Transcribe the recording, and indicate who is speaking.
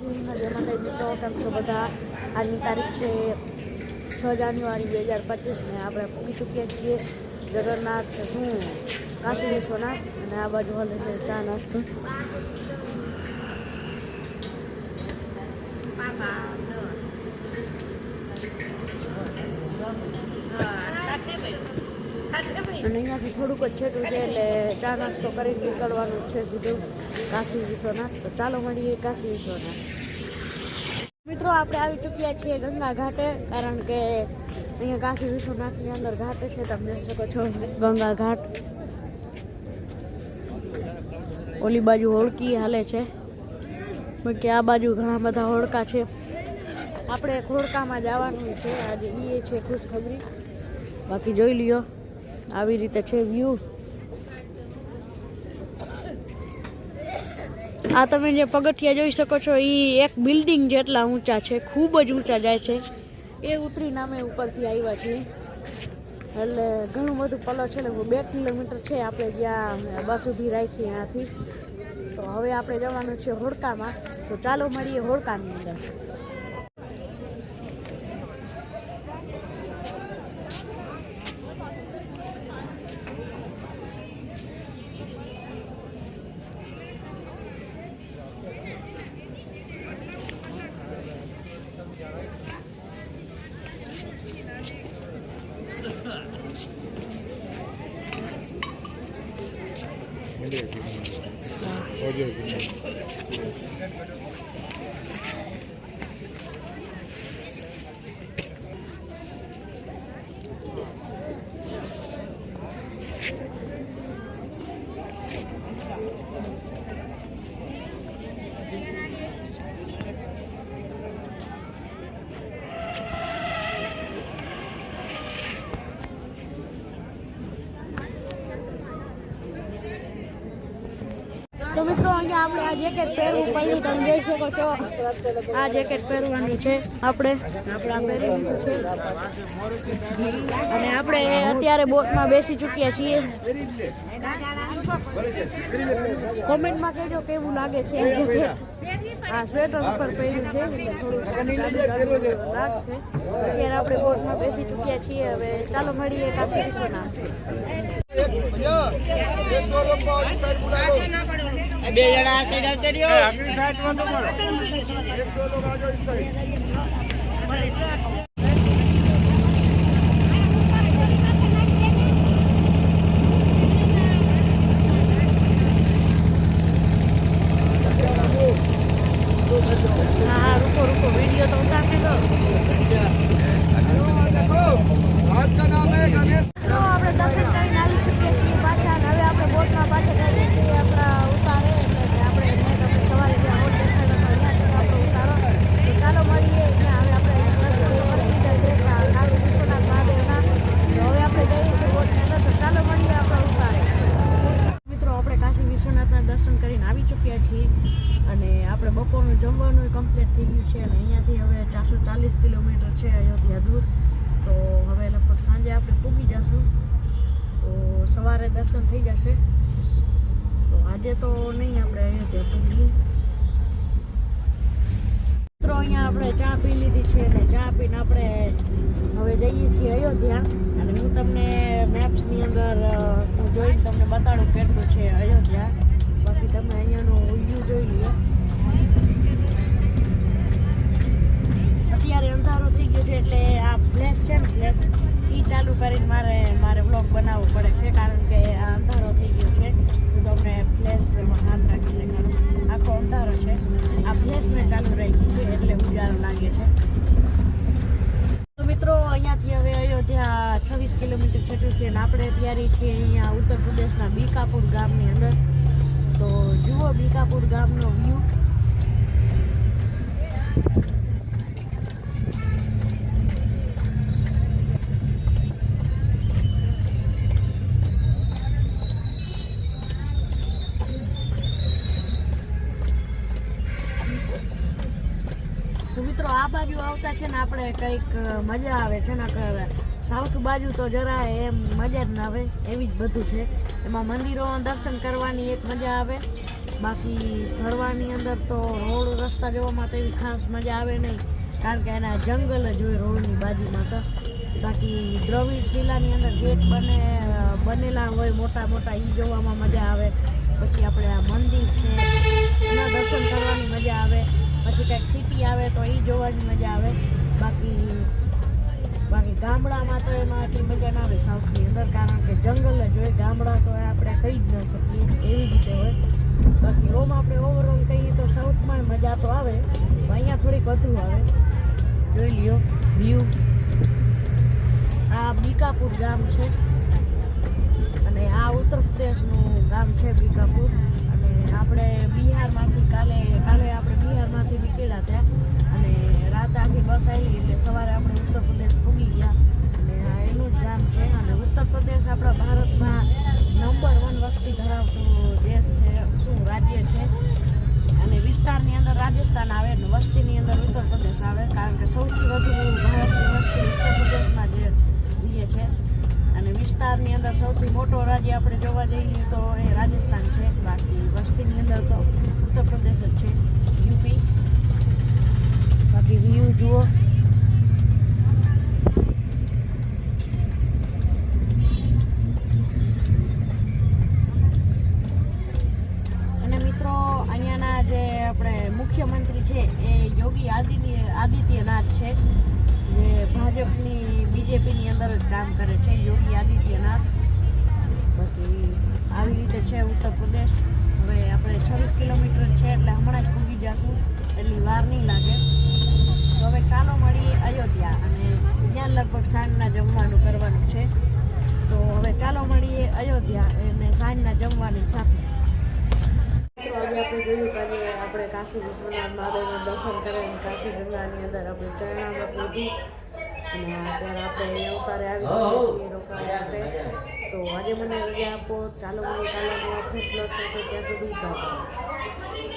Speaker 1: મિત્રો કેમ છો બધા? આજની તારીખ છે 6 જાન્યુઆરી 2025 ને આપણે પહોંચી ચૂક્યા છીએ જગન્નાથ શું કાશી વિશ્વનાથ અને આ બાજુ હાલે છે ચા નાસ્તો. અને અહીંયાથી થોડુંક જ છેટું છે એટલે ચા નાસ્તો કરી નીકળવાનું છે સીધું કાશી વિશ્વનાથ. તો ચાલો મળીએ કાશી વિશ્વનાથ. મિત્રો આપણે આવી ચૂક્યા છીએ ગંગા ઘાટે, કારણ કે અહીંયા કાશી વિશ્વનાથની અંદર ઘાટ છે, તમે જોઈ શકો છો ગંગા ઘાટ. ઓલી બાજુ હોળકી હાલે છે, બાકી આ બાજુ ઘણા બધા હોડકા છે. આપણે એક હોડકામાં જવાનું છે આજે, એ છે ખુશખબરી. બાકી જોઈ લ્યો આવી રીતે છે વ્યૂ. આ તમે જે પગથિયા જોઈ શકો છો એ એક બિલ્ડિંગ જેટલા ઊંચા છે, ખૂબ જ ઊંચા જાય છે. એ ઉતરીને અમે ઉપરથી આવ્યા છીએ, એટલે ઘણું બધું પલો છે. 2 કિલોમીટર છે આપણે જ્યાં બસ ઊભી રાખી ત્યાંથી. તો હવે આપણે જવાનું છે હોડકામાં. તો ચાલો મળીએ હોડકાની અંદર. તો મિત્રો અહીંયા આપણે આ જેકેટ પહેરવું પડ્યું, તમે જોઈ શકો છો. આ જેકેટ પહેરવાનું છે આપણે આ પહેરી લીધું છે. અને આપણે અત્યારે બોટમાં બેસી ચૂક્યા છીએ. કોમેન્ટમાં કહેજો કેવું લાગે છે આ જેકેટ. આ સ્વેટર ઉપર પહેર્યું છે એટલે થોડું લાગશે. અત્યારે આપણે બોટમાં બેસી ચૂક્યા છીએ. હવે ચાલો મળીએ કાશી વિશ્વનાથ.
Speaker 2: બે જણા આ સાઈડ આવતા રહ્યો. આપણી સાઈડ માં તો મળો.
Speaker 1: હા રૂકો વિડીયો તો ઉતારને દો. આપણે દર્શન કરીને આવી ચૂક્યા છીએ પાછા. હવે આપણે બોટમાં પાછા જઈએ છીએ આપણા ઉતારે, એટલે આપણે સવારે જ્યાં બોટ દેખાડો ત્યાંથી આપણે ઉતારો. તો ચાલો મળીએ ત્યાં. હવે આપણે કાશી વિશ્વનાથ મહાદેવના. તો હવે આપણે જઈએ છીએ બોટની અંદર. તો ચાલો મળીએ આપણા ઉતારે. મિત્રો આપણે કાશી વિશ્વનાથના દર્શન કરીને આવી ચૂક્યા છીએ અને આપણે બપોરનું જમવાનું કમ્પ્લીટ થઈ ગયું છે. અને અહીંયાથી હવે 440 કિલોમીટર છે અયોધ્યા દૂર. તો હવે લગભગ સાંજે આપણે પૂગી જશું, તો સવારે દર્શન થઈ જશે. તો આજે તો નહીં આપણે અયોધ્યા પૂગીએ. મિત્રો અહીંયા આપણે ચા પી લીધી છે અને ચા પીને આપણે હવે જઈએ છીએ અયોધ્યા. અને હું તમને મેપ્સની અંદર હું જોઈને તમને બતાડું કેટલું છે અયોધ્યા. બાકી તમે અહીંયાનું વ્યૂ જોઈ લો. અત્યારે અંધારો થઈ ગયો છે એટલે આ ફ્લેશ છે ને ફ્લેશ એ ચાલુ કરીને મારે વ્લોગ બનાવવો પડે છે, કારણ કે આ અંધારો થઈ ગયો છે. હું તમને ફ્લેશ હાથ રાખી દેખાડું. આખો અંધારો છે, આ ફ્લેશ મેં ચાલુ રાખી છે એટલે ઉજારો લાગે છે. તો મિત્રો અહીંયાથી હવે અયોધ્યા 26 કિલોમીટર છેટું છે અને આપણે અત્યારે છીએ અહીંયા ઉત્તર પ્રદેશના બીકાપુર ગામની અંદર. તો જુઓ બીકાપુર ગામનો વ્યૂ. મિત્રો આ બાજુ આવતા છે ને આપણે કંઈક મજા આવે છે ને. સાઉથ બાજુ તો જરા એમ મજા જ ના આવે, એવી જ બધું છે. એમાં મંદિરો દર્શન કરવાની એક મજા આવે બાકી ફરવાની અંદર તો રોડ રસ્તા જોવામાં તો એવી ખાસ મજા આવે નહીં, કારણ કે એના જંગલ જ હોય રોડની બાજુમાં. તો બાકી દ્રવિડ શિલાની અંદર ગેટ બનેલા હોય મોટા મોટા, એ જોવામાં મજા આવે. પછી આપણે આ મંદિર છે એના દર્શન કરવાની મજા આવે. પછી કંઈક સિટી આવે તો એ જોવાની મજા આવે. બાકી ગામડામાં તો એમાં આટલી મજા ના આવે સાઉથની અંદર, કારણ કે જંગલ જ હોય. ગામડા તો આપણે કહી જ ન શકીએ એવી રીતે હોય. બાકી ઓમ આપણે ઓવરઓલ કહીએ તો સાઉથમાં મજા તો આવે, પણ અહીંયા થોડીક વધુ આવે. જોઈ લ્યો વ્યૂ. આ બીકાપુર ગામ છે અને આ ઉત્તર પ્રદેશનું ગામ છે બીકાપુર. અને આપણે બિહારમાંથી કાલે આપણે બિહારમાંથી નીકળ્યા હતા અને રાત આખી બસ આવી એટલે સવારે આપણે ઉત્તર પ્રદેશ પૂગી ગયા. અને આ એનું જ ગામ છે. અને ઉત્તર પ્રદેશ આપણા ભારતમાં નંબર 1 વસ્તી ધરાવતો દેશ છે, રાજ્ય છે. અને વિસ્તારની અંદર રાજસ્થાન આવે અને વસ્તીની અંદર ઉત્તર પ્રદેશ આવે, કારણ કે સૌથી વધુ ભારતની વસ્તી ઉત્તર પ્રદેશમાં જે રહે છે. અને વિસ્તારની અંદર સૌથી મોટો રાજ્ય આપણે જોવા જઈએ તો એ રાજસ્થાન છે. બાકી વસ્તીની અંદર તો ઉત્તર પ્રદેશ જ છે, યુપી. બાકી વ્યૂ જુઓ. અને મિત્રો અહીંયાના જે આપણે મુખ્યમંત્રી છે એ યોગી આદિત્યનાથ છે, જે ભાજપની બીજેપીની અંદર જ કામ કરે છે, યોગી આદિત્યનાથ. બાકી આવી રીતે છે ઉત્તર પ્રદેશ. હવે આપણે 26 કિલોમીટર છે એટલે હમણાં જ પૂગી જશું, એટલી વાર નહીં લાગે. તો હવે ચાલો મળીએ અયોધ્યા, અને ત્યાં લગભગ સાંજના જમવાનું કરવાનું છે. તો હવે ચાલો મળીએ અયોધ્યા અને સાંજના જમવાની સાથે. તો આજે આપણે જોયું કે આજે આપણે કાશી વિશ્વનાથ મહાદેવના દર્શન કરીને કાશી ગંગાની અંદર આપણે ચરણામત લીધી અને અત્યારે આપણે અવતારે આવી ગયા છીએ રોકાવા માટે. તો આજે મને રજા આપો. ચાલો મળીએ કાલે નવા ફ્રેશ બ્લોગ સાથે. ત્યાં સુધી બાય.